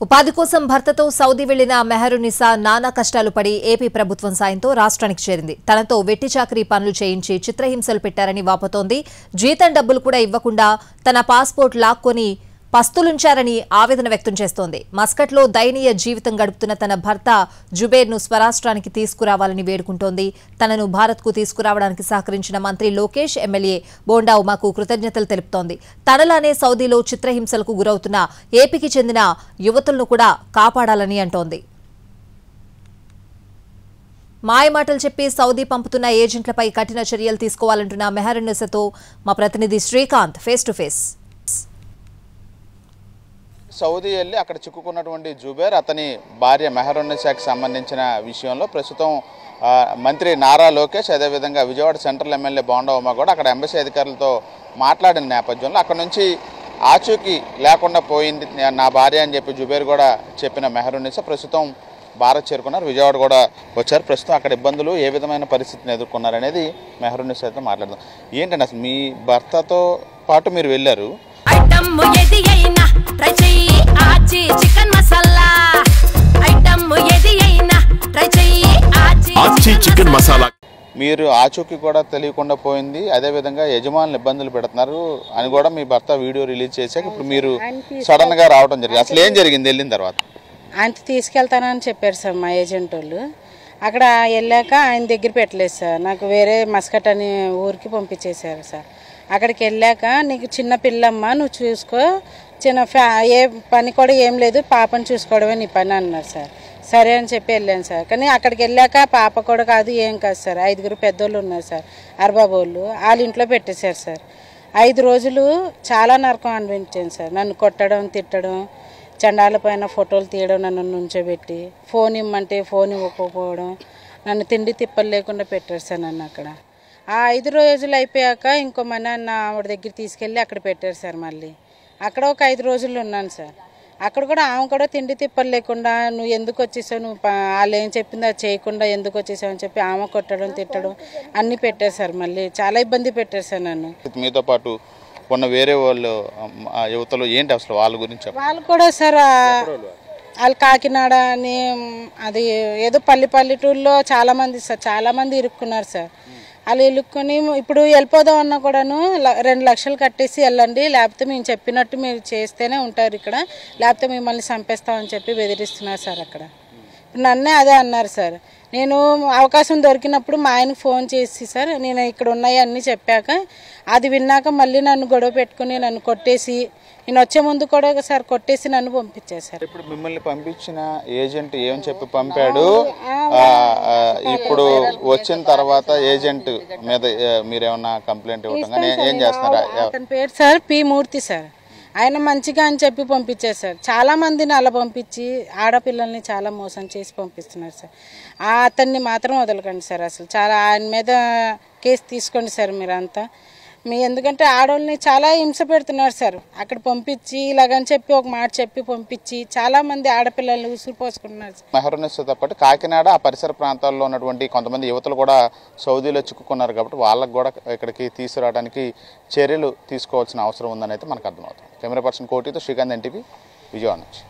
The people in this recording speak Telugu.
ఉపాధి కోసం భర్తతో సౌదీ వెళ్లిన మెహరునిసా నానా కష్టాలు పడి ఏపీ ప్రభుత్వం సాయంతో రాష్ట్రానికి చేరింది. తనతో వెట్టి చాకరీ పనులు చేయించి చిత్రహింసలు పెట్టారని వాపోతోంది. జీతం డబ్బులు కూడా ఇవ్వకుండా తన పాస్పోర్ట్ లాక్కొని పస్తులుంచారని ఆవేదన వ్యక్తం చేస్తోంది. మస్కట్లో దయనీయ జీవితం గడుపుతున్న తన భర్త జుబేర్ను స్వరాష్ట్రానికి తీసుకురావాలని వేడుకుంటోంది. తనను భారత్కు తీసుకురావడానికి సహకరించిన మంత్రి లోకేష్, ఎమ్మెల్యే బోండా ఉమాకు కృతజ్ఞతలు తెలుపుతోంది. తనలానే సౌదీలో చిత్రహింసలకు గురవుతున్న ఏపీకి చెందిన యువతులను కూడా కాపాడాలని అంటోంది. మాయమాటలు చెప్పి సౌదీ పంపుతున్న ఏజెంట్లపై కఠిన చర్యలు తీసుకోవాలంటున్న మెహరునిసాతో మా ప్రతినిధి Srikanth face to face. Saudi వెళ్ళి అక్కడ చిక్కుకున్నటువంటి జుబేర్, అతని భార్య మెహరునిసాకి సంబంధించిన విషయంలో ప్రస్తుతం మంత్రి నారా లోకేష్, అదేవిధంగా విజయవాడ సెంట్రల్ ఎమ్మెల్యే బోండా ఉమా కూడా అక్కడ ఎంబసీ అధికారులతో మాట్లాడిన నేపథ్యంలో అక్కడ నుంచి ఆచూకీ లేకుండా పోయింది నా భార్య అని చెప్పి జుబేర్ కూడా చెప్పిన మెహరునిసా ప్రస్తుతం భారత్ చేరుకున్నారు. విజయవాడ కూడా వచ్చారు. ప్రస్తుతం అక్కడ ఇబ్బందులు ఏ విధమైన పరిస్థితిని ఎదుర్కొన్నారనేది మెహరునిసాతో మాట్లాడదాం. ఏంటండి అసలు మీ భర్తతో పాటు మీరు వెళ్ళారు, మీరు ఆచూకీ కూడా తెలియకుండా పోయింది, అదేవిధంగా యజమానులు ఇబ్బందులు పెడుతున్నారు అని కూడా మీ భర్త వీడియో రిలీజ్ చేశాక ఇప్పుడు మీరు సడన్ గా రావడం జరిగింది. అసలు ఏం జరిగింది వెళ్ళిన తర్వాత? ఆయన తీసుకెళ్తానని చెప్పారు సార్ మా ఏజెంట్ వాళ్ళు. అక్కడ వెళ్ళాక ఆయన దగ్గర పెట్టలేదు సార్, నాకు వేరే మస్కట్ అనే ఊరికి పంపించేశారు సార్. అక్కడికి వెళ్ళాక నీకు చిన్న పిల్లమ్మ, నువ్వు చూసుకో, ఏ పని కూడా ఏం లేదు, పాపను చూసుకోవడమే నీ పని అన్నారు సార్. సరే అని చెప్పి వెళ్ళాను సార్. కానీ అక్కడికి వెళ్ళాక పాప కూడా కాదు, ఏం కాదు సార్. 5 పెద్దోళ్ళు ఉన్నారు సార్, అరబాబోళ్ళు, వాళ్ళ ఇంట్లో పెట్టేశారు సార్. 5 రోజులు చాలా నరకం అనిపించాను సార్. నన్ను కొట్టడం, తిట్టడం, చండాల పైన ఫోటోలు తీయడం, నన్ను నుంచోబెట్టి ఫోన్ ఇమ్మంటే ఫోన్ ఇవ్వకపోవడం, నన్ను తిండి తిప్పలు లేకుండా పెట్టారు సార్ నన్ను అక్కడ. ఆ 5 రోజులు అయిపోయాక ఇంకో మన ఆవిడ దగ్గర తీసుకెళ్ళి అక్కడ పెట్టారు సార్. మళ్ళీ అక్కడ ఒక 5 రోజులు ఉన్నాను సార్. అక్కడ కూడా ఆమె కూడా తిండి తిప్పలు లేకుండా, నువ్వు ఎందుకు వచ్చేసావు, నువ్వు వాళ్ళు ఏం చెప్పిందో అది చేయకుండా ఎందుకు వచ్చేసావు అని చెప్పి ఆమె కొట్టడం, తిట్టడం అన్నీ పెట్టారు సార్. మళ్ళీ చాలా ఇబ్బంది పెట్టారు సార్ నన్ను. మీతో పాటు ఉన్న వేరే వాళ్ళు యువతలు ఏంటి అసలు వాళ్ళ గురించి? వాళ్ళు కూడా సార్ వాళ్ళు కాకినాడ అని అది ఏదో పల్లెటూరులో చాలామంది సార్, చాలామంది ఇరుక్కున్నారు సార్. వాళ్ళు ఇరుక్కుని ఇప్పుడు వెళ్ళిపోదాం అన్నా కూడాను 2 లక్షలు కట్టేసి వెళ్ళండి, లేకపోతే మేము చెప్పినట్టు మీరు చేస్తేనే ఉంటారు ఇక్కడ, లేకపోతే మిమ్మల్ని చంపేస్తామని చెప్పి బెదిరిస్తున్నారు సార్ అక్కడ. నన్నే అదే అన్నారు సార్. నేను అవకాశం దొరికినప్పుడు మా ఆయనకు ఫోన్ చేసి సార్ నేను ఇక్కడ ఉన్నాయి అన్నీ చెప్పాక, అది విన్నాక మళ్ళీ నన్ను గొడవ పెట్టుకుని నన్ను కొట్టేసి, నేను వచ్చే ముందు కూడా సార్ కొట్టేసి నన్ను పంపించేశారు. ఇప్పుడు మిమ్మల్ని పంపించిన ఏజెంట్ ఏం చెప్పి పంపాడు, ఇప్పుడు వచ్చిన తర్వాత ఏజెంట్ మీద మీరేమన్నా కంప్లైంట్ ఇవ్వటం ఏం చేస్తున్నారా? అతని పేరు సార్ పి మూర్తి సార్. ఆయన మంచిగా అని చెప్పి పంపించారు సార్. చాలా మందిని అలా పంపించి ఆడపిల్లల్ని చాలా మోసం చేసి పంపిస్తున్నారు సార్. అతన్ని మాత్రం వదలకండి సార్. అసలు చాలా ఆయన మీద కేసు తీసుకోండి సార్ మీరంతా. ఎందుకంటే ఆడవాళ్ళని చాలా హింస పెడుతున్నారు సార్. అక్కడ పంపించి ఇలాగని చెప్పి ఒక మాట చెప్పి పంపించి చాలా మంది ఆడపిల్లల్ని ఉసురు పోసుకుంటున్నారు. మెహరునిసాతో పాటు కాకినాడ ఆ పరిసర ప్రాంతాల్లో ఉన్నటువంటి కొంతమంది యువతలు కూడా సౌదీలో చిక్కుకున్నారు కాబట్టి వాళ్ళకు కూడా ఇక్కడికి తీసుకురావడానికి చర్యలు తీసుకోవాల్సిన అవసరం ఉందని అయితే మనకు అర్థమవుతుంది. కెమెరా పర్సన్ కోటితో శ్రీకాంత్, ఎన్టీవీ, విజయవాడ నుంచి.